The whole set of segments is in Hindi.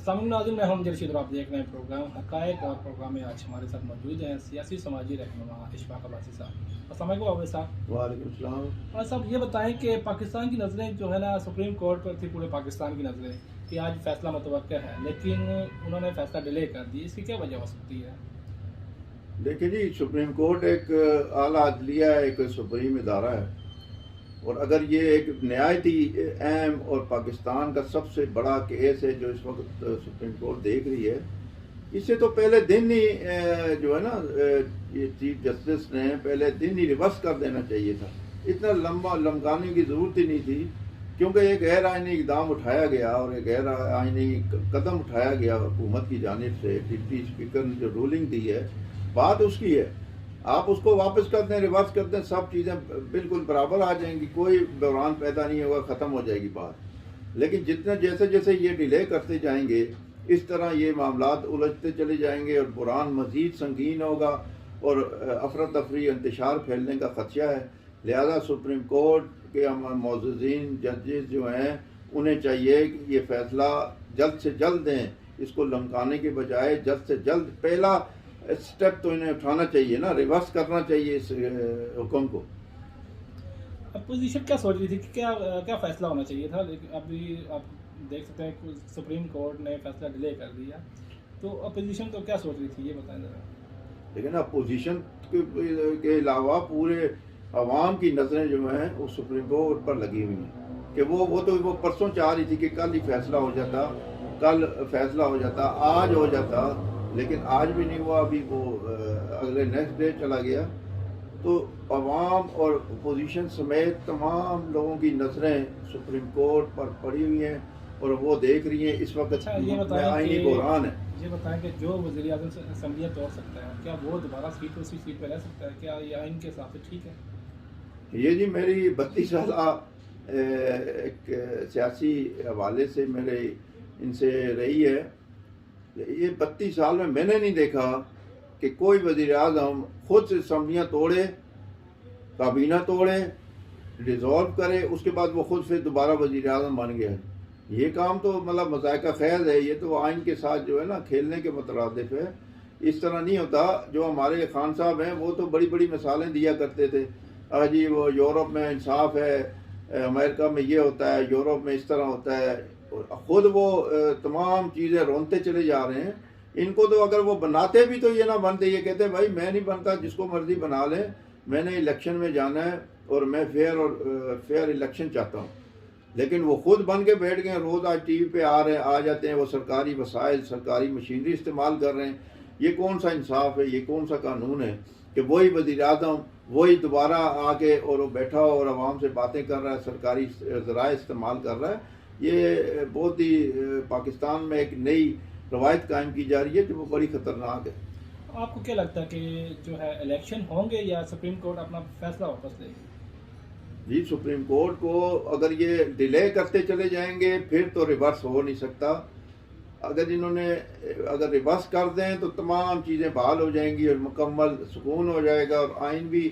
अस्सलाम नाज़रीन, मैं हूं जरशीद और आप देख रहे हैं प्रोग्राम हक़ाइक़। और प्रोग्राम में आज हमारे साथ मौजूद हैं सियासी समाजी रहनुमा इशफाक अब्बासी साहब। अस्सलाम वालेकुम अब्बासी साहब। वालेकुम सलाम। और साहब ये बताएं कि पाकिस्तान की नज़रें जो है ना सुप्रीम कोर्ट पर थी, पूरे पाकिस्तान की नज़रें कि आज फैसला मुतवक्किल है, लेकिन उन्होंने फैसला डिले कर दी। इसकी क्या वजह हो सकती है? देखिए जी, सुप्रीम कोर्ट एक आला अदलिया, एक सुप्रीम इदारा है, और अगर ये एक नहायती अहम और पाकिस्तान का सबसे बड़ा केस है जो इस वक्त सुप्रीम कोर्ट देख रही है, इससे तो पहले दिन ही जो है ना, ये चीफ जस्टिस ने पहले दिन ही रिवर्स कर देना चाहिए था। इतना लंबा लमकाने की ज़रूरत ही नहीं थी, क्योंकि एक गैर आइनी इकदाम उठाया गया और एक गैर आइनी कदम उठाया गया हुकूमत की जानिब से। डिप्टी स्पीकर ने जो रूलिंग दी है, बात उसकी है, आप उसको वापस कर दें, रिवर्स कर दें, सब चीज़ें बिल्कुल बराबर आ जाएंगी, कोई बहरान पैदा नहीं होगा, ख़त्म हो जाएगी बात। लेकिन जितना जैसे जैसे ये डिले करते जाएंगे, इस तरह ये मामलात उलझते चले जाएंगे और बुरान मज़ीद संगीन होगा और अफरा तफरी इंतशार फैलने का ख़दशा है। लिहाजा सुप्रीम कोर्ट के मौजूदीन जजेस जो हैं, उन्हें चाहिए कि ये फ़ैसला जल्द से जल्द दें, इसको लमकाने के बजाय जल्द से जल्द पहला स्टेप तो इन्हें उठाना चाहिए ना, रिवर्स करना चाहिए इस हुक्म को। अपोजिशन क्या सोच रही थी कि क्या क्या फैसला होना चाहिए था, लेकिन अभी आप देख सकते हैं कि सुप्रीम कोर्ट ने फैसला डिले कर दिया, तो अपोजिशन तो क्या सोच रही थी, ये बताएं ज़रा। लेकिन अपोजिशन के अलावा पूरे अवाम की नज़रें जो हैं वो सुप्रीम कोर्ट पर लगी हुई हैं कि वो परसों चाह रही थी कि कल ही फैसला हो जाता, कल फैसला हो जाता, आज हो जाता, लेकिन आज भी नहीं हुआ। अभी वो अगले नेक्स्ट डे चला गया। तो अवाम और अपोजिशन समेत तमाम लोगों की नज़रें सुप्रीम कोर्ट पर पड़ी हुई हैं और वो देख रही हैं इस वक्त। अच्छा, ये बताएं आईनी कि बुरहान है। ये बताएं कि जो वज़ीर आज़म से असम्बलियाँ तोड़ सकता है, क्या वो दोबारा सीट उसी सीट पर रह सकता है? क्या ये आइन के हिसाब से ठीक है? ये जी मेरी 32 साल एक सियासी हवाले से मेरे इनसे रही है। ये 32 साल में मैंने नहीं देखा कि कोई वज़ीर आज़म खुद से असम्बलियाँ तोड़े, काबीना तोड़े, डिज़ोल्व करे, उसके बाद वो खुद फिर दोबारा वज़ीर आज़म बन गया। ये काम तो मतलब मज़ायका खैर है, ये तो आइन के साथ जो है ना खेलने के मुतरादिफ है। इस तरह नहीं होता। जो हमारे खान साहब हैं वो तो बड़ी बड़ी मिसालें दिया करते थे, जी वो यूरोप में इंसाफ है, अमेरिका में ये होता है, यूरोप में इस तरह होता है, और ख़ुद वो तमाम चीज़ें रोनते चले जा रहे हैं। इनको तो अगर वो बनाते भी तो ये ना बनते, ये कहते भाई मैं नहीं बनता, जिसको मर्जी बना ले, मैंने इलेक्शन में जाना है और मैं फेयर इलेक्शन चाहता हूँ। लेकिन वो खुद बन के बैठ गए, रोज़ आज टीवी पे आ जाते हैं, वो सरकारी वसाइल, सरकारी मशीनरी इस्तेमाल कर रहे हैं। ये कौन सा इंसाफ है, ये कौन सा कानून है कि वही वज़ीर आज़म वही दोबारा आके और वो बैठा हो और आवाम से बातें कर रहा है, सरकारी ज़राए इस्तेमाल कर रहा है। ये बहुत ही पाकिस्तान में एक नई रवायत कायम की जा रही है जो वो बड़ी ख़तरनाक है। आपको क्या लगता है कि जो है इलेक्शन होंगे या सुप्रीम कोर्ट अपना फैसला वापस लेगी? जी, सुप्रीम कोर्ट को अगर ये डिले करते चले जाएंगे फिर तो रिवर्स हो नहीं सकता। अगर रिवर्स कर दें तो तमाम चीज़ें बहाल हो जाएंगी और मुकम्मल सुकून हो जाएगा, और आइन भी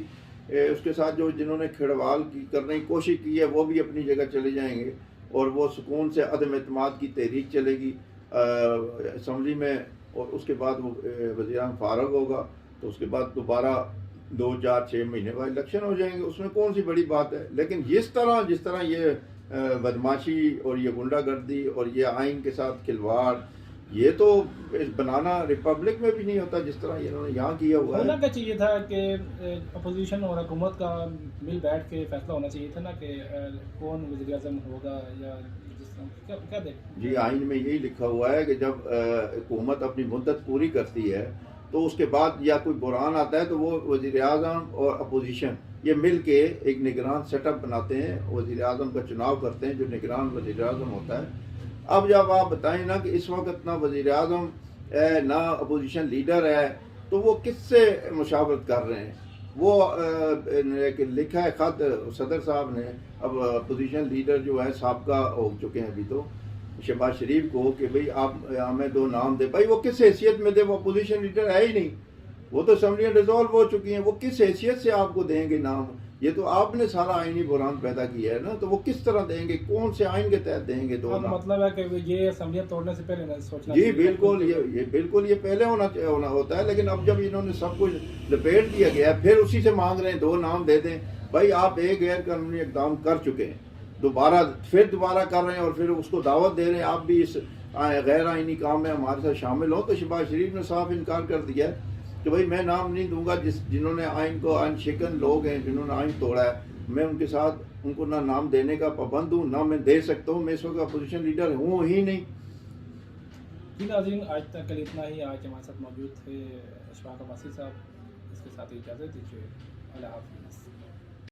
उसके साथ जो जिन्होंने खिड़वाल करने की कोशिश की है वो भी अपनी जगह चले जाएंगे, और वो सुकून से अदम एतमाद की तहरीक चलेगी असम्बली में, और उसके बाद वो वज़ीर-ए-आज़म फारग होगा, तो उसके बाद दोबारा 2, 4, 6 महीने बाद इलेक्शन हो जाएंगे। उसमें कौन सी बड़ी बात है। लेकिन जिस तरह ये बदमाशी और ये गुंडागर्दी और ये आइन के साथ खिलवाड़, ये तो बनाना रिपब्लिक में भी नहीं होता जिस तरह इन्होंने यहाँ किया हुआ है। होना क्या चाहिए था कि अपोजिशन और हुकूमत का मिल बैठ के फैसला होना चाहिए था ना कि कौन वज़ीर आज़म होगा, या क्या देख जी, आइन में यही लिखा हुआ है कि जब हुकूमत अपनी मुद्दत पूरी करती है तो उसके बाद या कोई बुरहान आता है तो वो वज़ीर आज़म और अपोजिशन ये मिल के एक निगरान सेटअप बनाते हैं, वज़ीर आज़म का चुनाव करते हैं जो निगरान वज़ीर आज़म होता है। अब जब आप बताएं ना कि इस वक्त ना वज़ीर आज़म है ना अपोजिशन लीडर है, तो वो किससे मुशावरत कर रहे हैं? वो लिखा है ख़त सदर साहब ने, अब अपोजिशन लीडर जो है साबका हो चुके हैं अभी तो, शहबाज शरीफ को, कि भाई आप हमें 2 नाम दे। भाई वो किस हैसियत में दे, वो अपोजिशन लीडर है ही नहीं, वो तो असम्बलियाँ डिसॉल्व हो चुकी हैं, वो किस हैसियत से आपको देंगे नाम ये तो आपने सारा आईनी बुरान पैदा किया है ना, तो वो किस तरह देंगे, कौन से आइन के तहत देंगे दो अब नाम? मतलब है कि ये असम्बलियाँ तोड़ने से पहले ना सोचना जी चाहिए। बिल्कुल, ये बिल्कुल ये पहले होना होता है, लेकिन अब जब इन्होंने सब कुछ लपेट दिया गया है, फिर उसी से मांग रहे हैं दो नाम दे दें। भाई आप एक गैर कानूनी इकदाम कर चुके हैं, फिर दोबारा कर रहे हैं और फिर उसको दावत दे रहे हैं आप भी इस गैर आइनी काम में हमारे साथ शामिल हो। तो शहबाज शरीफ ने साफ इनकार कर दिया है कि भाई मैं नाम नहीं दूंगा, जिन्होंने आइन को अनशिकन लोग हैं, जिन्होंने आइन तोड़ा है, मैं उनके साथ उनको ना नाम देने का पाबंद हूँ, ना मैं दे सकता हूँ, मैं इस वक्त अपोजिशन लीडर हूँ ही नहीं। जी नाज़रीन, आज तक कल इतना ही। आज हमारे साथ मौजूद थे अशफाक अब्बासी साहब। इसके साथ ही इजाज़त दीजिए। अल्लाह हाफ़िज़।